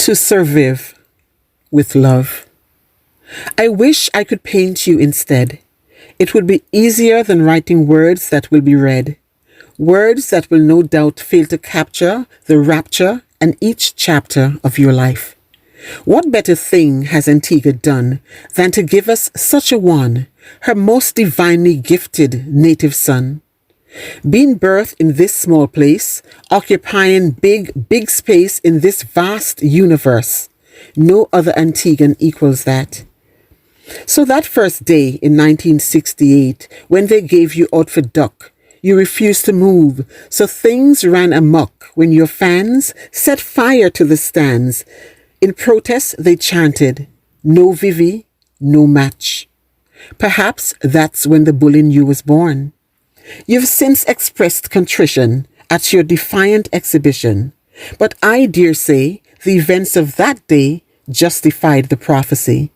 To Sir Viv, with love. I wish I could paint you instead. It would be easier than writing words that will be read. Words that will no doubt fail to capture the rapture and each chapter of your life. What better thing has Antigua done than to give us such a one, her most divinely gifted native son? Being birthed in this small place, occupying big space in this vast universe, no other Antiguan equals that. So that first day in 1968, when they gave you out for duck, you refused to move, so things ran amok when your fans set fire to the stands. In protest, they chanted, "No Vivi, no match." Perhaps that's when the bull in you was born. You've since expressed contrition at your defiant exhibition, but I dare say the events of that day justified the prophecy.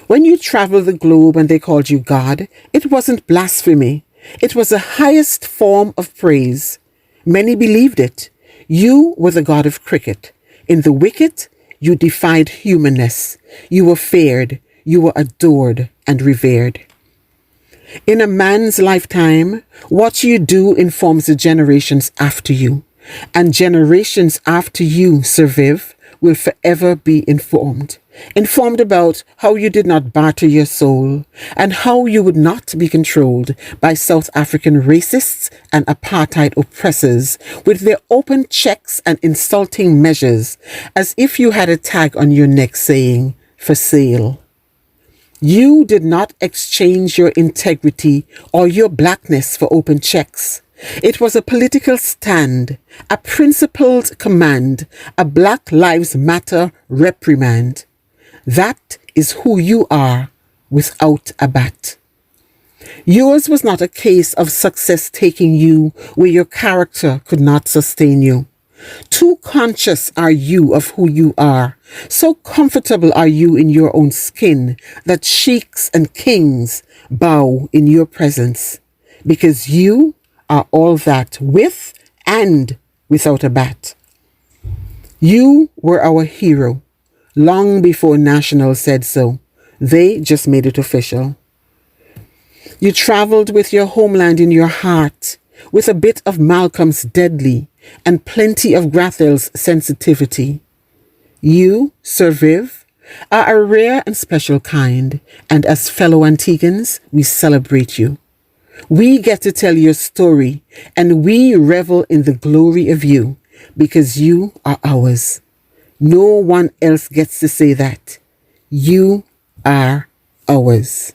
When you traveled the globe and they called you God, it wasn't blasphemy. It was the highest form of praise. Many believed it. You were the god of cricket. In the wicket, you defied humanness. You were feared. You were adored and revered. In a man's lifetime, what you do informs the generations after you. And generations after you, Sir Viv, will forever be informed. Informed about how you did not barter your soul and how you would not be controlled by South African racists and apartheid oppressors with their open checks and insulting measures as if you had a tag on your neck saying, "For sale." You did not exchange your integrity or your blackness for open checks. It was a political stand, a principled command, a Black Lives Matter reprimand. That is who you are without a bat. Yours was not a case of success taking you where your character could not sustain you. Too conscious are you of who you are. So comfortable are you in your own skin that sheiks and kings bow in your presence. Because you are all that with and without a bat. You were our hero. Long before National said so, they just made it official. You traveled with your homeland in your heart, with a bit of Malcolm's deadly and plenty of Grathel's sensitivity. You, Sir Viv, are a rare and special kind, and as fellow Antiguans, we celebrate you. We get to tell your story, and we revel in the glory of you, because you are ours. No one else gets to say that. You are ours.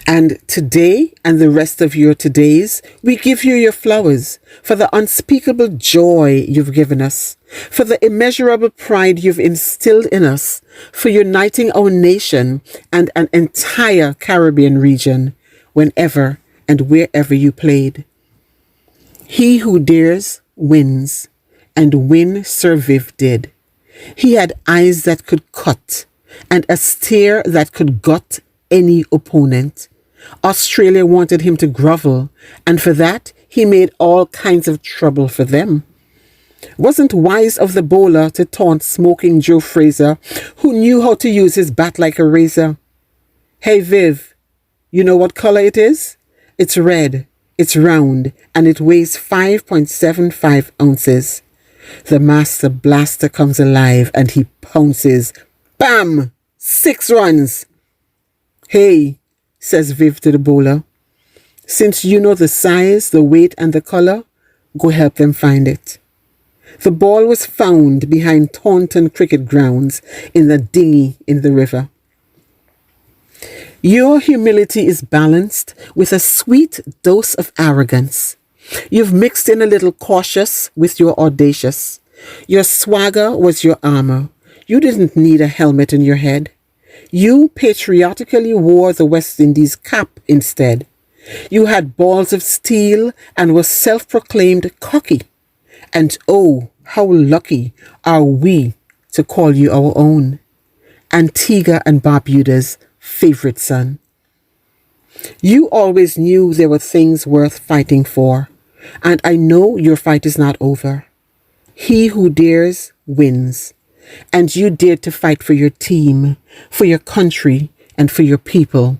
And today and the rest of your todays, we give you your flowers for the unspeakable joy you've given us, for the immeasurable pride you've instilled in us, for uniting our nation and an entire Caribbean region whenever and wherever you played. He who dares wins, and win Sir Viv did. He had eyes that could cut and a stare that could gut any opponent. Australia wanted him to grovel, and for that he made all kinds of trouble for them. Wasn't wise of the bowler to taunt smoking Joe Fraser, who knew how to use his bat like a razor. Hey Viv, you know what color it is? It's red, it's round, and it weighs 5.75 ounces. The master blaster comes alive and he pounces. Bam! 6 runs! Hey, says Viv to the bowler, since you know the size, the weight, and the color, go help them find it. The ball was found behind Taunton cricket grounds in the dinghy in the river. Your humility is balanced with a sweet dose of arrogance. You've mixed in a little cautious with your audacious. Your swagger was your armor. You didn't need a helmet in your head. You patriotically wore the West Indies cap instead. You had balls of steel and were self-proclaimed cocky. And oh, how lucky are we to call you our own. Antigua and Barbuda's favorite son. You always knew there were things worth fighting for, and I know your fight is not over. He who dares wins. And you dared to fight for your team, for your country, and for your people.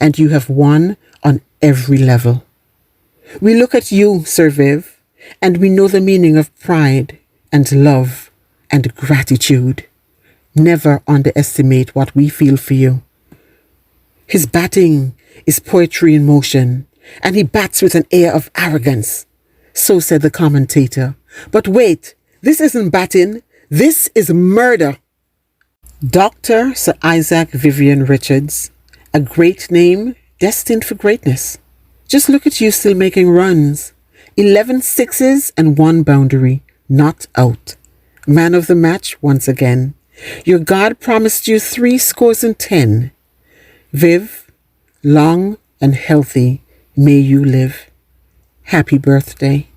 And you have won on every level. We look at you, Sir Viv, and we know the meaning of pride and love and gratitude. Never underestimate what we feel for you. His batting is poetry in motion, and he bats with an air of arrogance. So said the commentator. But wait, this isn't batting, this is murder. Dr. Sir Isaac Vivian Richards, a great name destined for greatness. Just look at you still making runs. 11 sixes and 1 boundary, not out. Man of the match once again. Your God promised you 3 scores and 10. Viv, long and healthy may you live. Happy birthday.